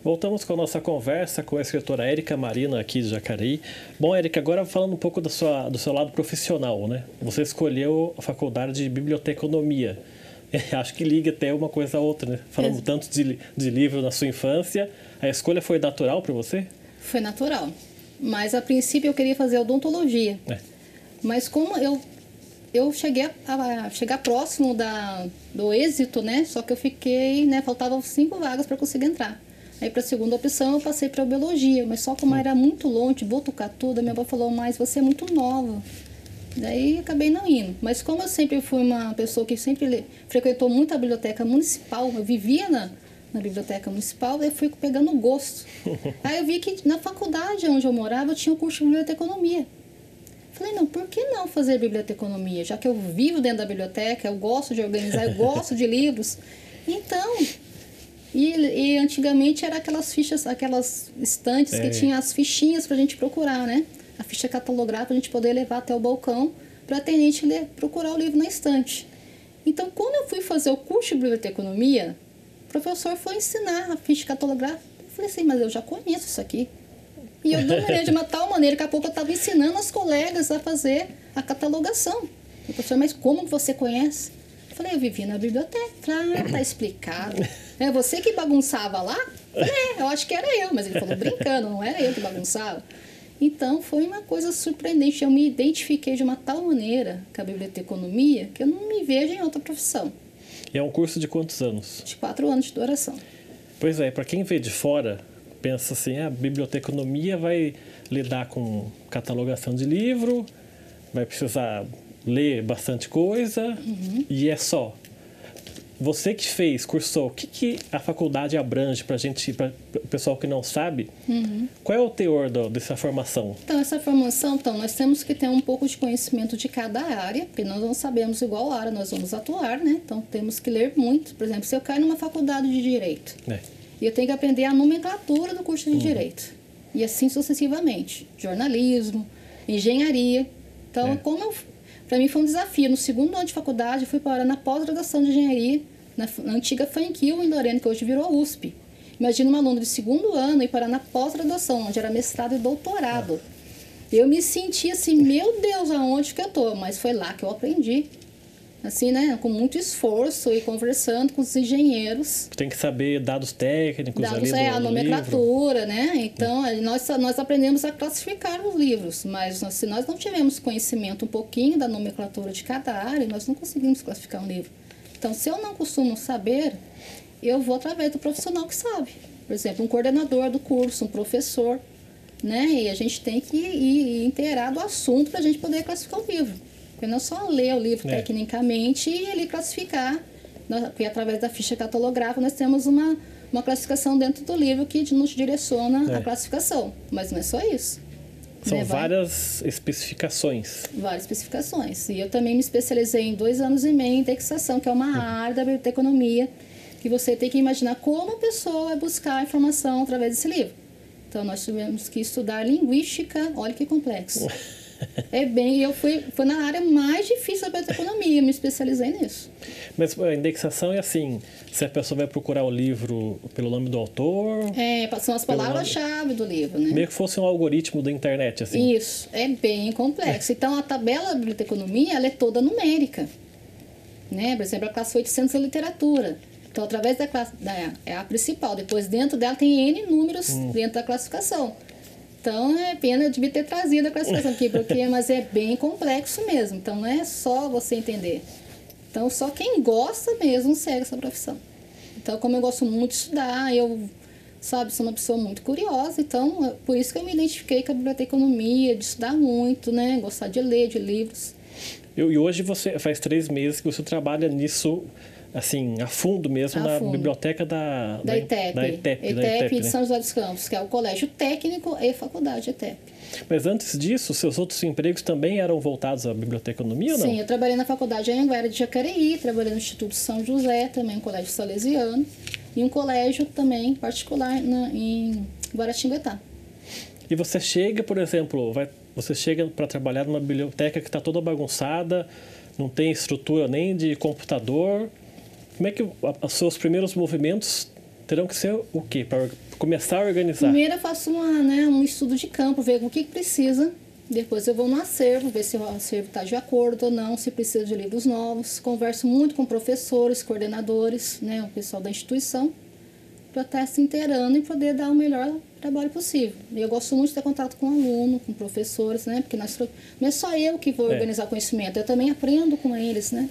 Voltamos com a nossa conversa com a escritora Érica Marina, aqui de Jacareí. Bom, Érica, agora falando um pouco do seu lado profissional, né? Você escolheu a faculdade de biblioteconomia. Acho que liga até uma coisa a outra, né? Falando tanto de livro na sua infância, a escolha foi natural para você? Foi natural, mas a princípio eu queria fazer odontologia. Mas como eu cheguei a chegar próximo do êxito, né? Só que eu fiquei, né? Faltavam 5 vagas para conseguir entrar. Aí para a segunda opção eu passei para biologia, mas só como era muito longe, Botucatu, minha avó falou, mas você é muito nova. Daí acabei não indo. Mas como eu sempre fui uma pessoa que sempre frequentou muito a biblioteca municipal, eu vivia na biblioteca municipal, eu fui pegando gosto. Aí eu vi que na faculdade onde eu morava, eu tinha o curso de biblioteconomia. Falei, não, por que não fazer biblioteconomia? Já que eu vivo dentro da biblioteca, eu gosto de organizar, eu gosto de livros. Então, e antigamente era aquelas fichas, aquelas estantes que tinha as fichinhas para a gente procurar, né? A ficha catalográfica para a gente poder levar até o balcão para a atendente procurar o livro na estante. Então, quando eu fui fazer o curso de biblioteconomia, o professor foi ensinar a ficha catalográfica. Eu falei assim, mas eu já conheço isso aqui. E eu dominei de uma tal maneira que a pouco eu estava ensinando as colegas a fazer a catalogação. O professor, mas como você conhece? Eu falei, eu vivi na biblioteca. Tá explicado. É você que bagunçava lá? Eu falei, eu acho que era eu. Mas ele falou brincando, não era eu que bagunçava. Então, foi uma coisa surpreendente. Eu me identifiquei de uma tal maneira com a biblioteconomia que eu não me vejo em outra profissão. E é um curso de quantos anos? De 4 anos de duração. Pois é, para quem vê de fora, pensa assim, a biblioteconomia vai lidar com catalogação de livro, vai precisar ler bastante coisa, e é só. Você que fez, cursou, o que a faculdade abrange para o pessoal que não sabe? Qual é o teor dessa formação? Então, essa formação, nós temos que ter um pouco de conhecimento de cada área, porque nós não sabemos igual área, nós vamos atuar, né? Então, temos que ler muito. Por exemplo, se eu caio numa faculdade de Direito, e eu tenho que aprender a nomenclatura do curso de Direito, e assim sucessivamente. Jornalismo, engenharia. Então, para mim foi um desafio. No segundo ano de faculdade, eu fui para na pós-graduação de engenharia, na antiga Fanquil, em Lorena, que hoje virou USP. Imagina uma aluna de segundo ano ir para na pós-graduação, onde era mestrado e doutorado. Eu me senti assim, meu Deus, aonde que eu tô? Mas foi lá que eu aprendi. Assim, né, com muito esforço e conversando com os engenheiros. Tem que saber dados técnicos ali do a nomenclatura, livro. Né? Então, nós aprendemos a classificar os livros, mas se nós não tivermos conhecimento um pouquinho da nomenclatura de cada área, nós não conseguimos classificar um livro. Então, se eu não costumo saber, eu vou através do profissional que sabe. Por exemplo, um coordenador do curso, um professor, né? E a gente tem que ir inteirar do assunto para a gente poder classificar o livro. Porque não é só ler o livro tecnicamente e ele classificar, porque através da ficha catalográfica nós temos uma classificação dentro do livro que nos direciona a classificação. Mas não é só isso. São várias especificações. Várias especificações. E eu também me especializei em 2 anos e meio em indexação, que é uma área da biblioteconomia, que você tem que imaginar como a pessoa vai buscar a informação através desse livro. Então, nós tivemos que estudar linguística, olha que complexo. Foi na área mais difícil da biblioteconomia, me especializei nisso. Mas a indexação é assim, se a pessoa vai procurar o livro pelo nome do autor... São as palavras-chave do livro, né? Meio que fosse um algoritmo da internet, assim. Isso, é bem complexo. Então, a tabela da biblioteconomia, ela é toda numérica. Né? Por exemplo, a classe 800 é literatura. Então, através da classe... é a principal. Depois, dentro dela, tem N números dentro da classificação. Então, é pena eu devia ter trazido a classificação aqui, mas é bem complexo mesmo. Então, não é só você entender. Então, só quem gosta mesmo segue essa profissão. Então, como eu gosto muito de estudar, eu, sou uma pessoa muito curiosa. Então, por isso que eu me identifiquei com a biblioteconomia, de estudar muito, né? Gostar de ler, de livros. E hoje faz 3 meses que você trabalha nisso, assim, a fundo mesmo, na biblioteca da ETEP de né? São José dos Campos, que é o Colégio Técnico e Faculdade ETEP. Mas antes disso, seus outros empregos também eram voltados à biblioteconomia ou não? Sim, eu trabalhei na Faculdade Anhanguera de Jacareí, trabalhei no Instituto São José, também um colégio salesiano, e um colégio também particular em Guaratinguetá. E você chega, por exemplo, você chega para trabalhar numa biblioteca que está toda bagunçada, não tem estrutura nem de computador. Como é que os seus primeiros movimentos terão que ser o quê? Para começar a organizar? Primeiro eu faço um estudo de campo, ver o que precisa. Depois eu vou no acervo, ver se o acervo está de acordo ou não, se precisa de livros novos. Converso muito com professores, coordenadores, né, o pessoal da instituição, para estar se inteirando e poder dar o melhor trabalho possível. E eu gosto muito de ter contato com aluno, com professores, né, porque não é só eu que vou organizar conhecimento, eu também aprendo com eles, né.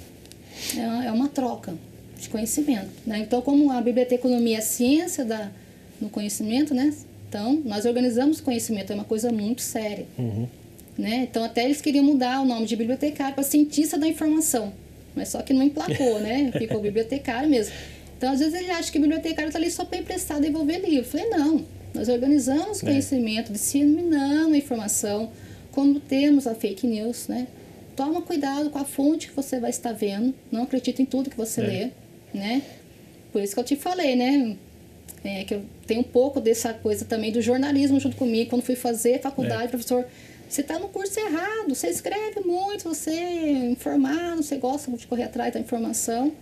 É uma troca de conhecimento, né. Então, como a biblioteconomia é a ciência no conhecimento, né, então nós organizamos conhecimento, é uma coisa muito séria. Né? Então, até eles queriam mudar o nome de bibliotecário para cientista da informação. Mas só que não emplacou, né? Ficou bibliotecário mesmo. Então, às vezes, ele acha que o bibliotecário está ali só para emprestar e devolver livro. Eu falei, não. Nós organizamos conhecimento, disseminando a informação. Quando temos a fake news, né? Toma cuidado com a fonte que você vai estar vendo. Não acredita em tudo que você lê, né? Por isso que eu te falei, né? Que eu tenho um pouco dessa coisa também do jornalismo junto comigo. Quando fui fazer faculdade, professor... Você está no curso errado, você escreve muito, você é informado, você gosta de correr atrás da informação,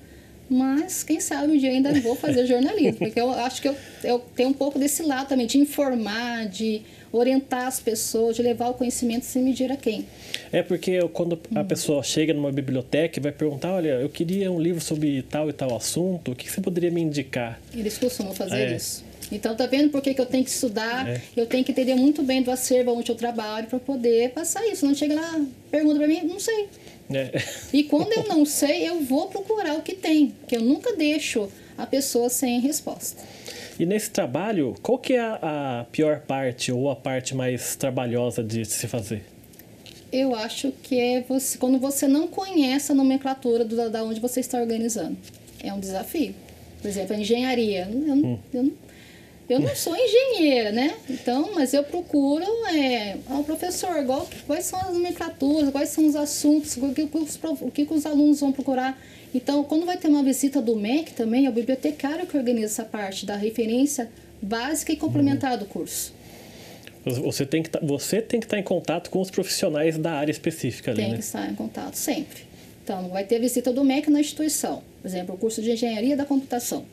mas quem sabe um dia ainda vou fazer jornalismo, porque eu acho que eu tenho um pouco desse lado também, de informar, de orientar as pessoas, de levar o conhecimento sem medir a quem. É porque quando a pessoa chega numa biblioteca e vai perguntar, olha, eu queria um livro sobre tal e tal assunto, o que você poderia me indicar? Eles costumam fazer isso. Então, tá vendo por que eu tenho que estudar? Eu tenho que entender muito bem do acervo onde eu trabalho para poder passar isso. Não chega lá, pergunta para mim, não sei. E quando eu não sei, eu vou procurar o que tem, que eu nunca deixo a pessoa sem resposta. E nesse trabalho, qual que é a pior parte ou a parte mais trabalhosa de se fazer? Eu acho que é quando você não conhece a nomenclatura da onde você está organizando. É um desafio. Por exemplo, a engenharia. Eu não sou engenheira, né? Então, mas eu procuro, professor, quais são as nomenclaturas, quais são os assuntos, o que os alunos vão procurar. Então, quando vai ter uma visita do MEC também, é o bibliotecário que organiza essa parte da referência básica e complementar do curso. Você tem que estar em contato com os profissionais da área específica ali, né? Tem que estar em contato sempre. Então, vai ter visita do MEC na instituição. Por exemplo, o curso de Engenharia da Computação.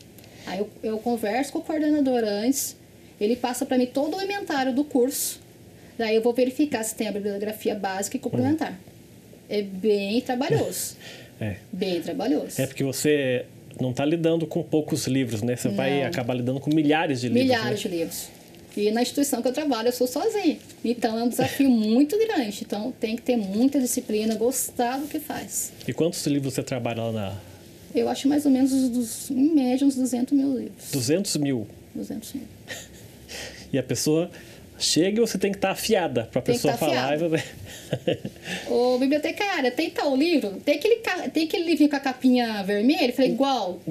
Aí eu converso com o coordenador antes, ele passa para mim todo o inventário do curso, daí eu vou verificar se tem a bibliografia básica e complementar. É bem trabalhoso. Bem trabalhoso. É porque você não está lidando com poucos livros, né? Você vai acabar lidando com milhares de livros. Milhares de livros. E na instituição que eu trabalho, eu sou sozinha. Então, é um desafio muito grande. Então, tem que ter muita disciplina, gostar do que faz. E quantos livros você trabalha lá na... Eu acho mais ou menos, em média, uns 200 mil livros. 200 mil? 200 mil. E a pessoa chega e você tem que estar afiada para a pessoa falar. Ô, bibliotecária, tem tal livro? Tem aquele livrinho com a capinha vermelha? Eu falei, igual.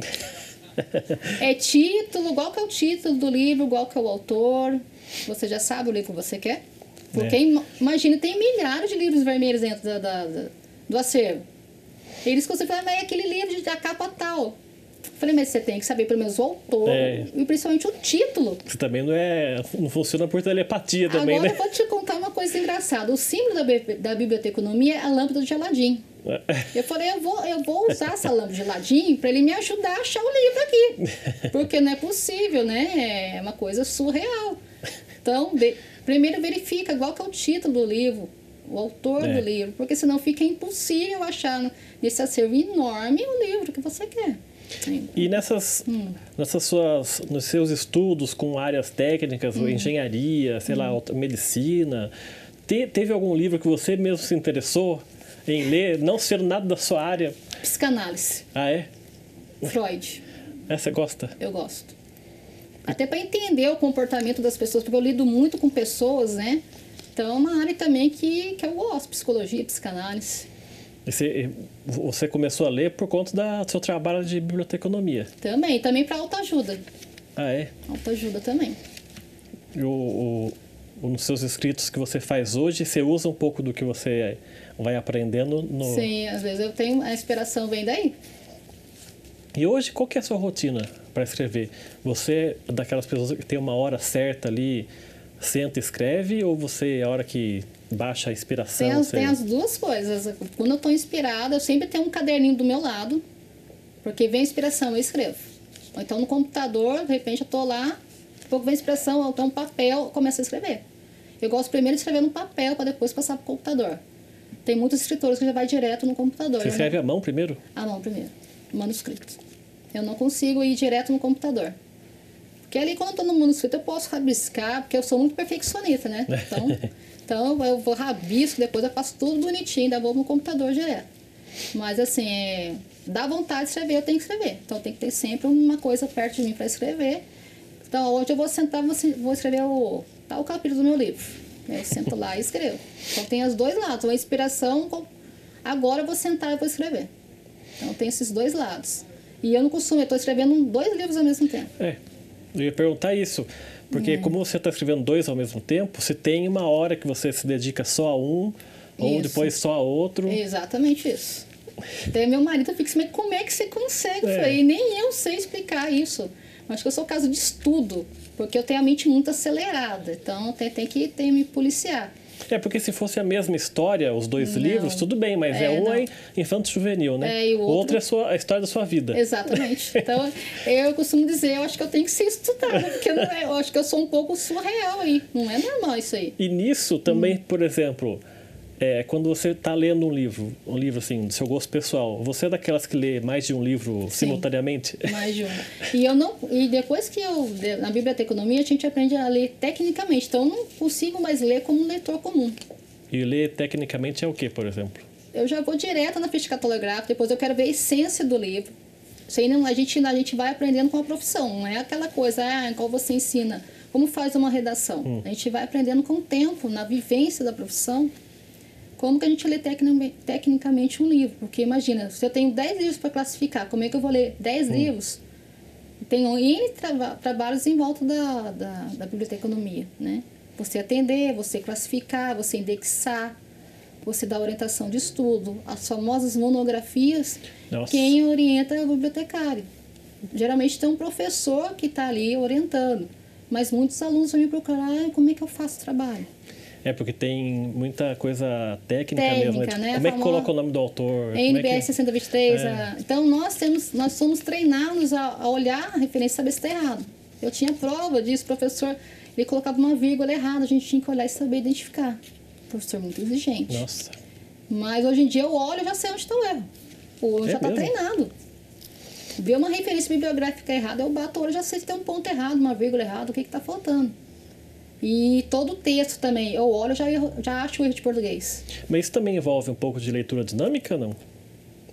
É título, igual que é o título do livro, igual que é o autor. Você já sabe o livro que você quer? Porque, imagina, tem milhares de livros vermelhos dentro do acervo. Eles conseguem falar, mas é aquele livro da capa tal. Eu falei, mas você tem que saber pelo menos o autor e principalmente o título. Você também não funciona por telepatia também, Agora né? eu vou te contar uma coisa engraçada. O símbolo da biblioteconomia é a lâmpada de Aladim. Eu falei, eu vou usar essa lâmpada de Aladim para ele me ajudar a achar o livro aqui. Porque não é possível, né? É uma coisa surreal. Então, primeiro verifica qual que é o título do livro, o autor do livro, porque senão fica impossível achar nesse acervo enorme o livro que você quer. E nos seus estudos com áreas técnicas, engenharia, sei lá, medicina, teve algum livro que você mesmo se interessou em ler, não sendo nada da sua área? Psicanálise. Ah, é? Freud. Você gosta? Eu gosto. Até para entender o comportamento das pessoas, porque eu lido muito com pessoas, né? Então, é uma área também que eu gosto, psicologia, psicanálise. Você começou a ler por conta do seu trabalho de biblioteconomia? Também para autoajuda. Ah, é? Autoajuda também. Nos seus escritos que você faz hoje, você usa um pouco do que você vai aprendendo no... Sim, às vezes eu tenho, a inspiração vem daí. E hoje, qual que é a sua rotina para escrever? Você é daquelas pessoas que tem uma hora certa ali, senta e escreve, ou você, a hora que baixa a inspiração... Tem as duas coisas. Quando eu estou inspirada, eu sempre tenho um caderninho do meu lado, porque vem a inspiração, eu escrevo. Ou então no computador, de repente eu tô lá, daqui a pouco vem a expressão, ou então um papel, eu começo a escrever. Eu gosto primeiro de escrever no papel para depois passar para o computador. Tem muitos escritores que já vai direto no computador. Você escreve à mão primeiro? À mão primeiro, manuscrito. Eu não consigo ir direto no computador. Porque ali quando eu estou no manuscrito eu posso rabiscar, porque eu sou muito perfeccionista, né? Então eu vou rabisco, depois eu faço tudo bonitinho, ainda vou no computador direto. Mas assim, dá vontade de escrever, eu tenho que escrever. Então tem que ter sempre uma coisa perto de mim para escrever. Então hoje eu vou sentar, vou escrever tal capítulo do meu livro. Eu sento lá e escrevo. Então tem os dois lados, a inspiração, agora eu vou sentar e vou escrever. Então tem esses dois lados. E eu não costumo, eu estou escrevendo 2 livros ao mesmo tempo. Eu ia perguntar isso, porque como você está escrevendo 2 ao mesmo tempo, você tem uma hora que você se dedica só a um, ou depois só a outro. Exatamente isso. Até meu marido fica assim, mas como é que você consegue? Eu falei, nem eu sei explicar isso. Acho que eu sou caso de estudo, porque eu tenho a mente muito acelerada, então tem que me policiar. Porque se fosse a mesma história, os 2 livros, tudo bem, mas um é infanto-juvenil, né? E o outro é a história da sua vida. Exatamente. Então, eu costumo dizer, eu acho que eu tenho que ser estudada, porque eu acho que eu sou um pouco surreal aí, não é normal isso aí. E nisso também, por exemplo, quando você está lendo um livro assim, do seu gosto pessoal, você é daquelas que lê mais de um livro simultaneamente? Mais de um. E depois que na biblioteconomia, a gente aprende a ler tecnicamente, então eu não consigo mais ler como um leitor comum. E ler tecnicamente é o que, por exemplo? Eu já vou direto na ficha catalográfica, depois eu quero ver a essência do livro. Isso aí a gente vai aprendendo com a profissão, não é aquela coisa, em qual você ensina como faz uma redação. A gente vai aprendendo com o tempo, na vivência da profissão, como que a gente lê tecnicamente um livro. Porque imagina, se eu tenho 10 livros para classificar, como é que eu vou ler 10 livros? Tem N trabalhos em volta da biblioteconomia, né? Você atender, você classificar, você indexar, você dar orientação de estudo, as famosas monografias. Nossa. Quem orienta é o bibliotecário. Geralmente tem um professor que está ali orientando, mas muitos alunos vão me procurar, como é que eu faço o trabalho? Porque tem muita coisa técnica mesmo. Né? Como é que coloca o nome do autor? NBR 6023. Então, nós somos treinados a olhar a referência e saber se está errado. Eu tinha prova disso, o professor, ele colocava uma vírgula errada, a gente tinha que olhar e saber identificar. Professor muito exigente. Nossa. Mas hoje em dia eu olho e já sei onde está o erro. O já está treinado. Vê uma referência bibliográfica errada, eu bato o olho e já sei se tem um ponto errado, uma vírgula errada, o que está faltando. E todo o texto também, eu olho e já acho o erro de português. Mas isso também envolve um pouco de leitura dinâmica, não?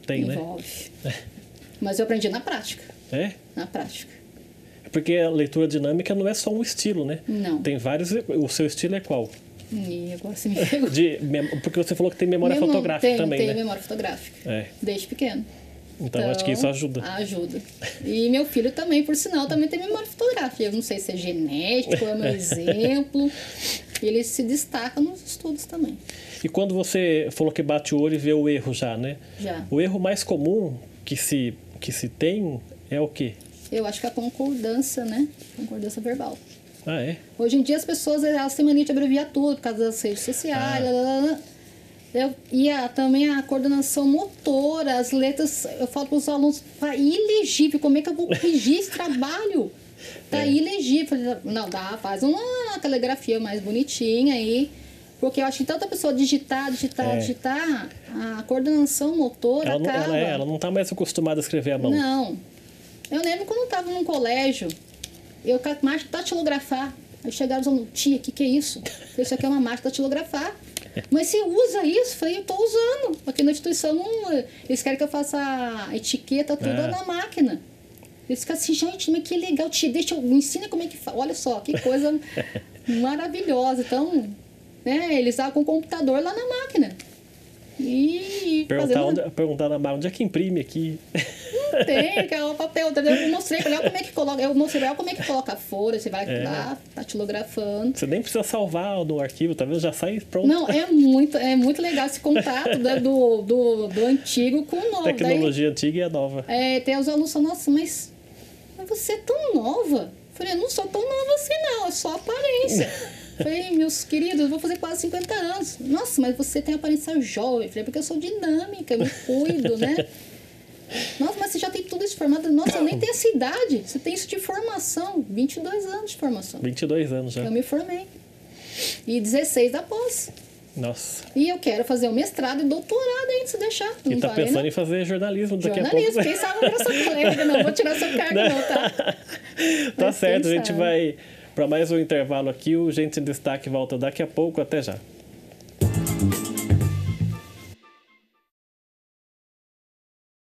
Tem, envolve. Mas eu aprendi na prática. Na prática. Porque a leitura dinâmica não é só um estilo, né? Não. Tem vários... O seu estilo é qual? Agora você me pegou. Porque você falou que tem memória fotográfica também, né? Tem memória fotográfica. Desde pequeno. Então, acho que isso ajuda. Ajuda. E meu filho também, por sinal, também tem memória fotográfica. Eu não sei se é genético, é meu exemplo. Ele se destaca nos estudos também. E quando você falou que bate o olho e vê o erro já, né? Já. O erro mais comum que se tem é o quê? Eu acho que é a concordância, né? Concordância verbal. Hoje em dia as pessoas elas têm mania de abreviar tudo por causa das redes sociais, também a coordenação motora, as letras, eu falo para os alunos, tá ilegível, como é que eu vou corrigir esse trabalho? Tá ilegível. Não, faz uma caligrafia mais bonitinha aí, porque eu acho que tanta pessoa digitar, a coordenação motora acaba. Ela não está mais acostumada a escrever à mão. Não. Eu lembro quando eu estava num colégio, eu com a máquina de datilografar, aí chegaram os alunos, tia, o que é isso? Isso aqui é uma máquina de datilografar. Mas você usa isso? Eu falei, eu estou usando. Aqui na instituição, eles querem que eu faça a etiqueta toda na máquina. Eles ficam assim, gente, mas que legal, me ensina como é que faz. Olha só, que coisa maravilhosa. Então, eles estavam com o computador lá na máquina. E perguntar na máquina, onde é que imprime aqui? Não tem, que é o papel. Eu mostrei para ela como é que coloca. Eu mostrei para ela como é que coloca a folha. Você vai lá, datilografando. Você nem precisa salvar no arquivo, tá vendo? Já sai pronto. Não, é muito legal esse contato do antigo com o novo. Tecnologia antiga e a nova. Tem os alunos que falam, nossa, mas você é tão nova. Eu falei, eu não sou tão nova assim não, é só aparência. Falei, meus queridos, eu vou fazer quase 50 anos. Nossa, mas você tem aparência jovem. Falei, porque eu sou dinâmica, eu me cuido, né? Nossa, mas você já tem tudo isso formada. Nossa, eu nem tenho essa idade. Você tem isso de formação. 22 anos de formação. 22 anos já. Eu me formei. E 16 da pós. Nossa. E eu quero fazer um mestrado e doutorado ainda, se deixar. E não tá parei, pensando não. em fazer jornalismo daqui a pouco. Jornalismo, quem sabe eu vou virar sua colega. Não vou tirar seu cargo não, tá? Tá Mas certo, quem a gente sabe? vai para mais um intervalo aqui. O Gente em Destaque volta daqui a pouco. Até já.